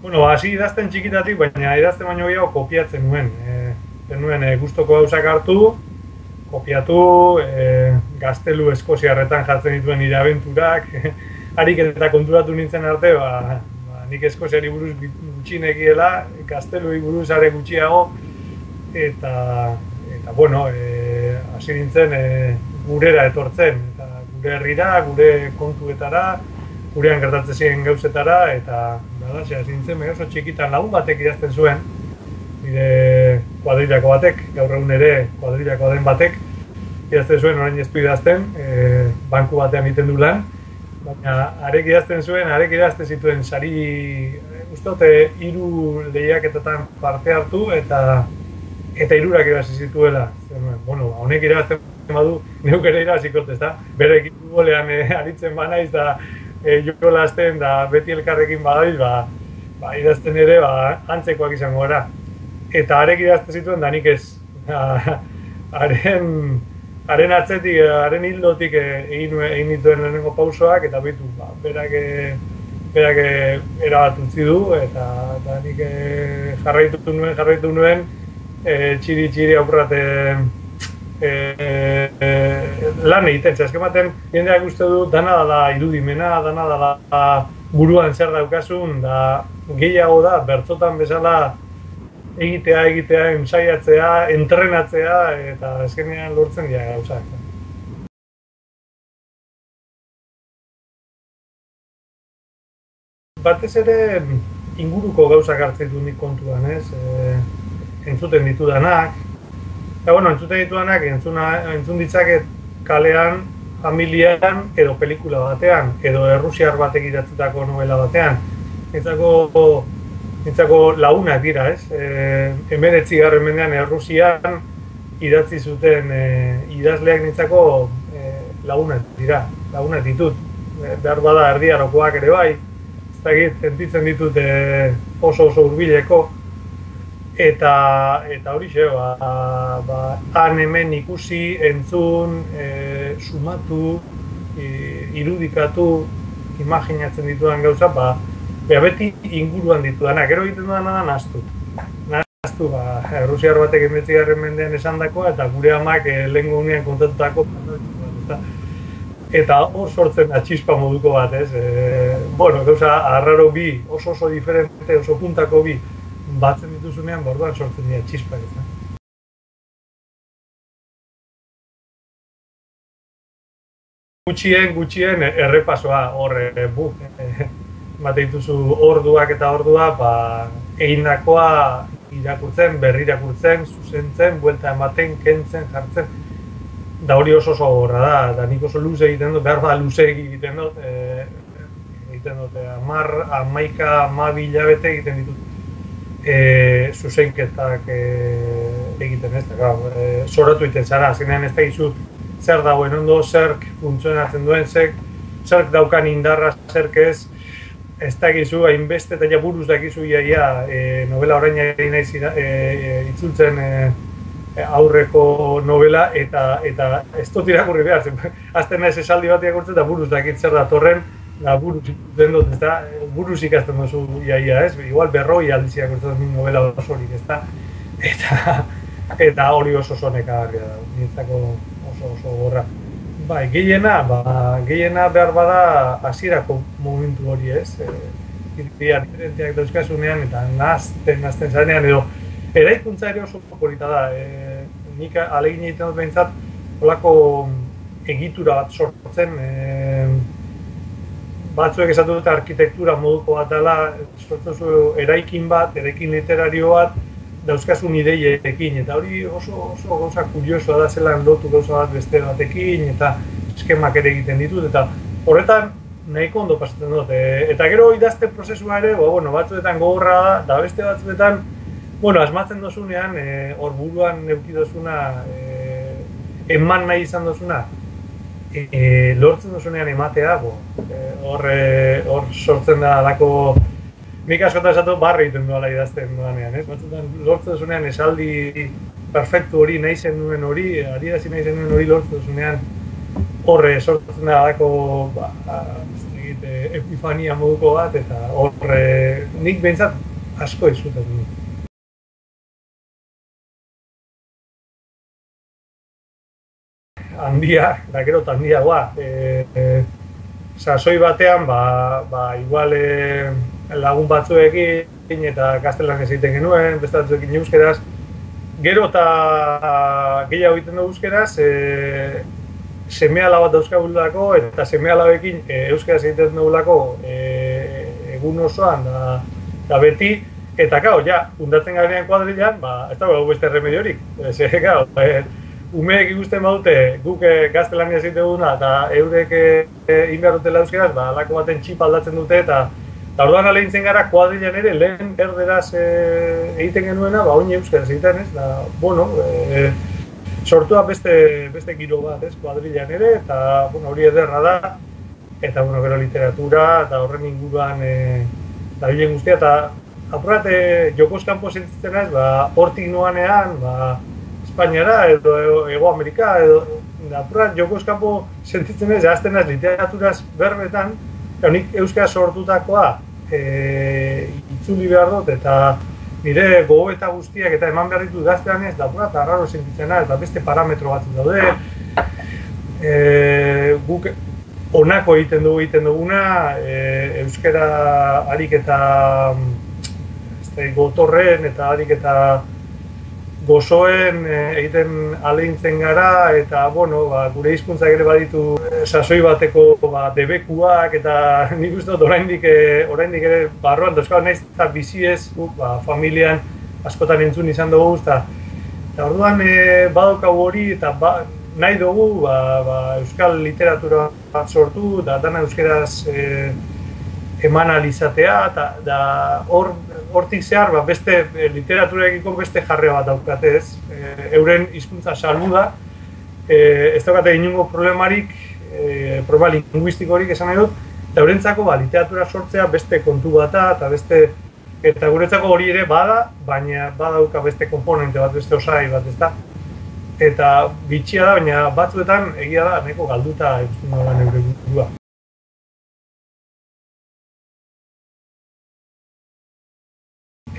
Bueno, hasi idazten txikitatik, baina idazten baino gehiago kopiatzen nuen. Nuen gustoko gauzak hartu, kopiatu, gaztelu eskoziarretan jartzen dituen nire abenturak, harik eta konturatu nintzen arte, nik eskoziari buruz gutxinekiela, gaztelui buruz are gutxiago, eta bueno, hasi nintzen gurera etortzen, eta gure herrira, gure kontuetara, gurean gertatzen ziren gauzetara, eta hasi nintzen, oso txikitan lagun batek idazten zuen, nire kuadrilako batek, gaur egun ere kuadrilako den batek, idazten zuen, orain ez du idazten, banku batean egiten du lan, baina arek idazten zuen, arek idazten zituen sari, uste 3 lehiaketatan parte hartu, eta hirurak irabazi zituela. Bueno, honek irabazten badu, neuk ere irabaziko, ezta? Bere ekipu golean aritzen banaiz, da jolazten, da beti elkarrekin badabiz, idazten ere, antzekoak izango gara. Eta arek idazten zituen, da nik ez. Haren atzetik, haren hildotik egin dituen lehenengo pausoak, eta bitu, berak erabat utzi du, eta nik jarraitu nuen, txiri aurrate lan egiten, azkematen jendeak uste du, dana da irudimena, dana da buruan zer daukasun, da gehiago da, bertzotan bezala egitea, ensaiatzea, entrenatzea, eta azkenean lortzen dira gauzak. Batez ere inguruko gauzak hartzen du nik kontuan, ez? Entzuten ditudanak. Eta, bueno, entzuten ditudanak, entzun ditzaket kalean, familian, edo pelikula batean, edo errusiar batek idatzitako novela batean. Nintzako lagunak dira, ez? 19. mendean Errusian idatzi zuten idazleak nintzako lagunak dira, lagunak ditut. Behar bada erdiarokoak ere bai, ez dakit, entitzen ditut oso hurbileko. Eta horixe, han hemen ikusi, entzun, sumatu, irudikatu, imaginatzen ditudan gauza, beti inguruan ditudanak, gero egiten dudana da nahaztu. Errusiar batek 19. mendean esandakoa, eta gure amak lehengo unean kontatutako. Eta hor sortzen da txispa moduko bat, ez? Bueno, gauza arraro bi, oso diferente, oso puntako bi, batzen dituzunean, borduan sortzen dira txispa, ez? Gutxien errepasoa hor bate dituzu orduak eta ordua, egindakoa irakurtzen, berrirakurtzen, zuzentzen, buelta ematen, kentzen, jartzen. Da hori oso gogorra da nik oso luze egiten dut, behar luze egiten dut, 11 hilabete egiten ditut. Zuzenketak egiten ez, zoratu egiten zara, azkenean ez da gizu zer dagoen ondo, zerk funtzionatzen duen, zerk daukan indarra, zerk ez da gizu, hainbeste eta buruz dakizu novela orain ari naiz itzultzen aurreko novela, eta ez dut irakurri behar, azten naiz esaldi bat irakurtzen eta buruz dakit zer datorren, buruz ikusten dut, buruz ikasten duzu ez? Igual 100 aldiz irakurtzen dut novela osorik, ez da? Eta hori oso nekagarria da, nintzako oso gorra. Gehiena behar bada hasierako momentu hori, ez? Iriak diferenteak dauzkasunean eta nazten zarenean, edo eraikuntza ere oso polita da. Nik alegin egiten dut behintzat, holako egitura bat sortzen, batzuek esatu dut arkitektura moduko bat dela, sortzen eraikin literario bat, dauzkasun ideiekin, eta hori oso gauza kuriosoa da zelan lotu gauza bat beste batekin, eta eskemak ere egiten ditut, eta horretan nahiko ondo pasatzen dut. Eta gero idazte prozesua ere, batzuetan gogorra da, eta beste batzuetan, asmatzen dozunean, hor buruan neuki dozuna, eman nahi izan dozuna, lortzen dozunean ematea, hor sortzen da alako. Nik askotan esatu barra egiten duela idazten duanean, ez? Batzutan lortzen duzunean esaldi perfektu hori, nahi zen duen hori, adierazi nahi zen duen hori lortzen duzunean horre sortzen da dako dakit, epifania moduko bat, eta hor nik behintzat asko izuten du. Handia, da gero eta handiagoa. Sasoi batean, igual lagun batzuekin eta gaztelan ez egiten genuen, beste batzuekin euskeraz. Gero eta gehiago egiten dugu euskeraz, seme-alaba dauzkagulako eta seme-alabekin euskeraz egiten dugulako egun osoan da beti. Eta gau, ja, fundatzen garenean kuadrilan, ez dago beste remediorik. Gau, umeek ikusten badute guk gaztelania egiten duguna eta eurek inbehar dutela euskeraz, alako baten txip aldatzen dute eta orduan alegintzen gara kuadrilan ere lehen erderaz egiten genuena, oin euskeraz egiten, ez? Da, bueno, sortua beste giro bat, ez? Kuadrilan ere, eta hori ederra da, eta gero literatura, eta horren inguruan dabilen guztia, eta apurat jokoz kanpo sentitzen ez, hortik noanean, Espainiara edo Hego Amerika edo apurat jokoz kanpo sentitzen ez, jazten ez literaturaz berbetan, nik euskara sortutakoa itzuli behar dut eta nire gogoeta guztiak eta eman behar ditut gaztean ez, da apurat arraro sentitzen ez, beste parametro batzuk daude. Guk honako egiten duguna, euskara harik eta gotorren eta harik eta gozoen egiten alegintzen gara eta gure hizkuntzak ere baditu sasoi bateko debekuak eta nik uste dut oraindik ere barruan dauzkagu naiz eta bizi ez familian askotan entzun izan dugu eta orduan badaukagu hori eta nahi dugu euskal literatura bat sortu eta dana euskeraz eman alizatea eta hortik zehar beste literaturarekiko beste jarre bat daukatez. Euren hizkuntza salbu da, ez daukate inongo problemarik, problema linguistikorik esan nahi dut, eta eurentzako literatura sortzea beste kontu bata eta guretzako hori ere bada, baina badauka beste komponente bat, beste osai bat, ez da. Eta bitxia da, baina batzuetan egia da nahiko galduta euskuna da neure burua.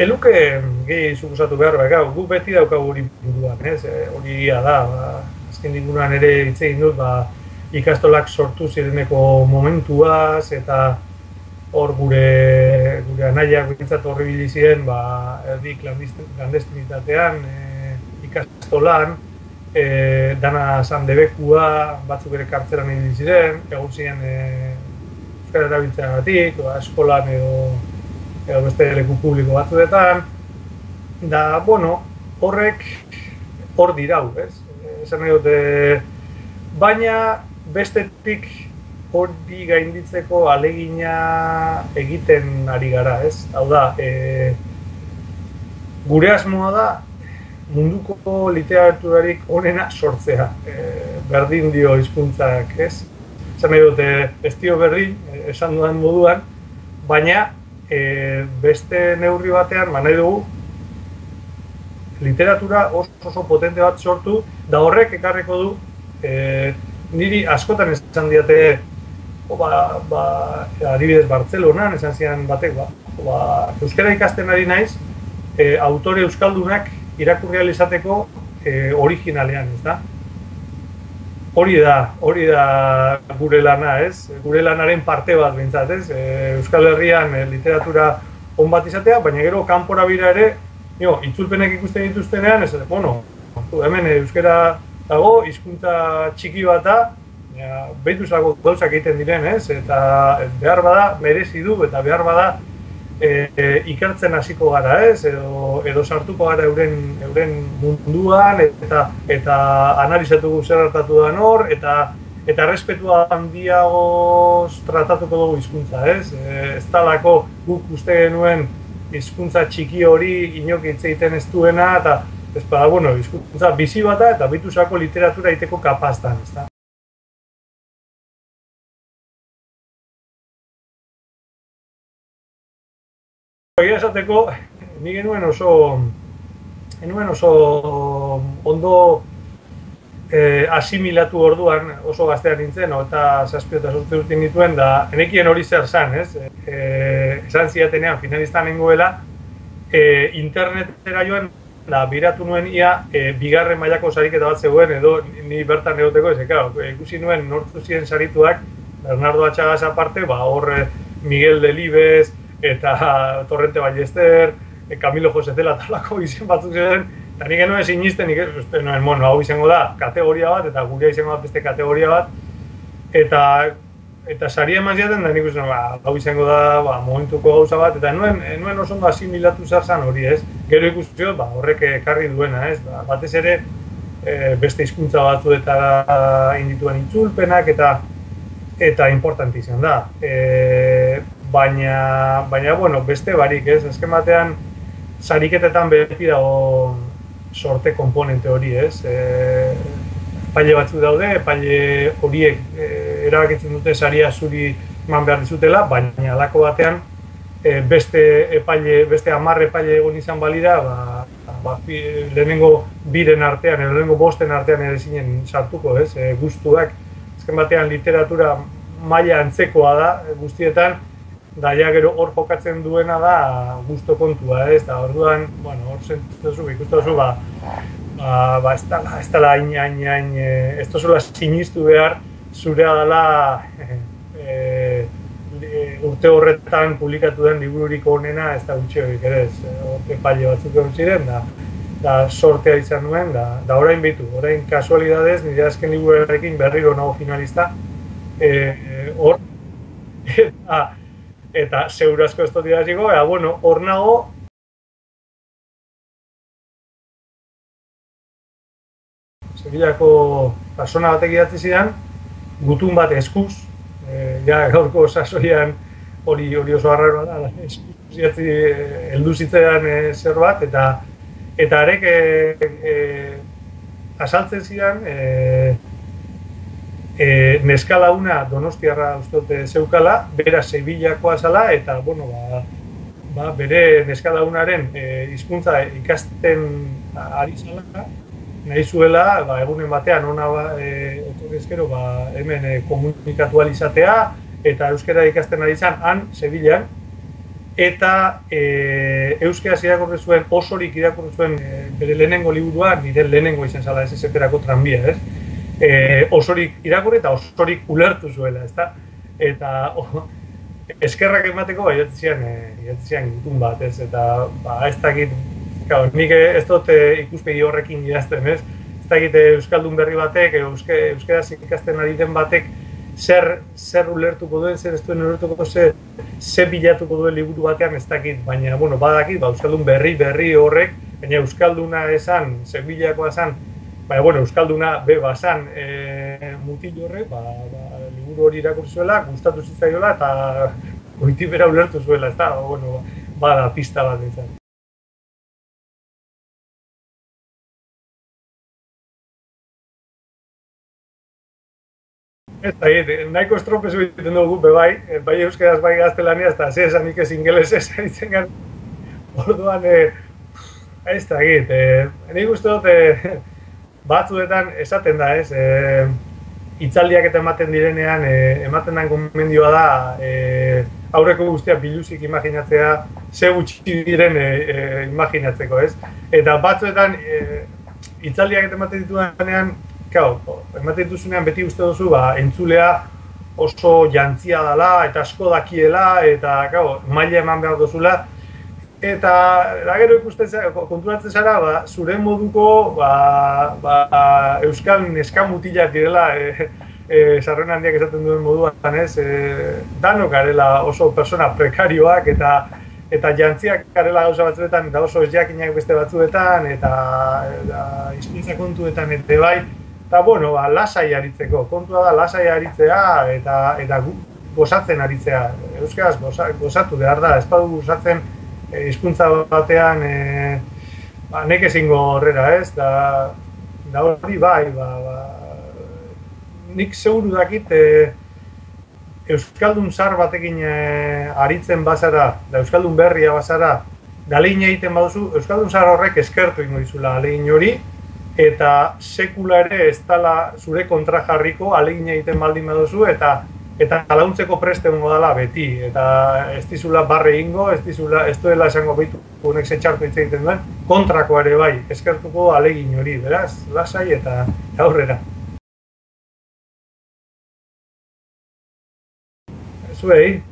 Eluke gehi suposatu behar, guk beti daukagu hori buruan, hori egia da, azken inguruan ere hitz egin dut, ikastolak sortu zireneko momentuaz, eta hor gure anaiak behintzat horri bilizien, erdi klandestinitatean, ikastolan, dana zan debekua, batzuk ere kartzeran egin ziren, egon ziren euskara erabiltzeagatik, eskolan edo beste leku publiko batzuetan, da, horrek hor dirau, ez? Esan nahi dute, baina bestetik hori gainditzeko alegina egiten ari gara, ez? Hau da, gure asmoa da munduko literaturarik onena sortzea, berdin dio hizkuntzak, ez? Esan nahi dute, ez dio berdin, esan dudan moduan, baina beste neurri batean, nahi dugu, literatura oso potente bat sortu, da horrek ekarriko du, niri askotan esan diate, adibidez Bartzelonan, esan zian batek, euskara ikasten ari naiz, autore euskaldunak irakurri ahal izateko originalean, ez da? Hori da gure lana, ez? Gure lanaren parte bat behintzat, ez? Euskal Herrian literatura on bat izatea, baina gero kanpora bira ere, itzulpenek ikusten dituztenean, ez, hemen euskara dago, hizkuntza txiki bat da, behituzako gauzak egiten diren, ez? Eta behar bada merezi du, eta behar bada ikertzen hasiko gara, ez? Edo sartuko gara euren munduan, eta analizatuko zer hartatu da hor, eta respetua handiagoz tratatuko dugu hizkuntza, ez? Ez talako guk uste genuen hizkuntza txiki hori inok hitz egiten ez duena, eta ez bada, hizkuntza bizi bata eta behituzako literatura egiteko kapaztan, ez da? Egia esateko, ni genuen oso ondo asimilatu orduan oso gaztean nintzen, eta 7 eta 8 urte nituen, da enekien hori zer zan, ez? Esan ziatenean finalistan nengoela, internetera joan, da biratu nuen ia bigarren mailako sariketa bat zegoen, edo ni bertan egoteko, ez, ikusi nuen nortu ziren sarituak, Bernardo Atxagas aparte, hor Miguel Delibes, eta Torrente Ballester, Camilo José Tela talako izen batzuk ziren, eta nik genuen sinisten, hau izango da kategoria bat, eta gurea izango da beste kategoria bat, eta saria eman ziaten, da nik uste, hau izango da momentuko gauza bat, eta nuen oso ondo asimilatu zarzan hori, ez? Gero ikusten, horrek ekarri duena, ez? Batez ere, beste hizkuntza batzuetara indituen itzulpenak, eta importante izan da. Baina, bueno, beste barik, ez? Azken batean, sariketetan beti dago sorte komponente hori, ez? Epaile batzuk daude, epaile horiek erabakitzen dute saria zuri eman behar dizutela, baina halako batean beste 10 epaile egon izan balira, lehenengo biren artean, lehenengo 5 artean ere zinen sartuko, ez? Gustuak, azken batean literatura maila antzekoa da guztietan, da ja gero hor jokatzen duena da gusto kontua, ez? Da orduan, bueno, hor sentituzu, ikustuzu, ez dela hain, ez dozula sinistu behar zurea dela urte horretan publikatu den libururik onena, ez da gutxi horik ere, epaile batzuk egon ziren, da sortea izan nuen, da orain bitu, orain kasualidadez, nire azken liburuarekin berriro nago finalista, hor, eta segurazko ez dut idaziko, bueno, hor nago, Sevillako persona batek idatzi zidan, gutun bat eskuz, gaurko sasoian hori oso arraroa da, eskuz idatzi heldu zitzaidan zer bat, eta arek asaltzen zidan, neska launa Donostiarra uste zeukala, bera Sevillakoa zala, eta, bueno, bere neska launaren hizkuntza ikasten ari zala, nahi zuela, egunen batean ona etorrezkero hemen komunikatu izatea, eta euskara ikasten ari izan, han, Sevillan, eta euskaraz irakurri zuen, osorik irakurri zuen bere lehenengo liburua, nire lehenengo izan zala, ez ezeperako tranbia, ez? Osorik irakurri eta osorik ulertu zuela, ezta? Eta eskerrak emateko, idatzian gutun bat, ez? Eta, ez dakit, nik ez dut ikuspegi horrekin idazten, ez? Ez dakit euskaldun berri batek, euskaraz ikasten ari den batek, zer ulertuko duen, zer ez duen ulertuko, zer bilatuko duen liburu batean, ez dakit, baina, bueno, badakit, euskaldun berri horrek, baina euskalduna esan, Sevillakoa esan, baina, bueno, euskalduna bazan mutil horrek, liburu hori irakurri zuela, gustatu zitzaiola, eta goitibera ulertu zuela, ez da, bueno, bada pista bat izan. Ez da, nahiko estropezu egiten dugu, bai euskaraz, bai gaztelaniaz, eta ze esanik ez ingelesez aritzen gara. Orduan, ez da, nik uste dut batzuetan esaten da, ez, hitzaldiak eta ematen direnean, ematen den gomendioa da, aurreko guztiak biluzik imaginatzea, ze gutxi diren imaginatzeko, ez? Eta batzuetan, hitzaldiak eta ematen dituenean, ematen dituzunean beti uste duzu, entzulea oso jantzia dela, eta asko dakiela, eta maila eman behar duzula. Eta gero konturatzen zara, zure moduko euskal neska mutilak direla, sarren handiak esaten duen moduan, ez? Danok garela oso persona prekarioak, eta jantziak garela gauza batzuetan, eta oso ezjakinak beste batzuetan, eta hizkuntza kontuetan, eta bai, eta, bueno, lasai aritzeko, kontua da lasai aritzea eta gozatzen aritzea. Euskaraz gozatu behar da, ez badu gozatzen hizkuntza batean nek ezingo horrera, ez? Da hori bai, nik seguru dakit euskaldun zar batekin aritzen bazara, da euskaldun berria bazara, da alegin egiten baduzu, euskaldun zar horrek eskertu ingo dizula alegin hori, eta sekula ere ez dala zure kontra jarriko, alegin egiten baldin baduzu, eta launtzeko preste egongo dela beti, eta ez dizula barre egingo, ez duela esango behitu, honek zetxartu hitz egiten duen, kontrakoa ere bai, eskertuko alegin hori, beraz, lasai eta aurrera. Zuei.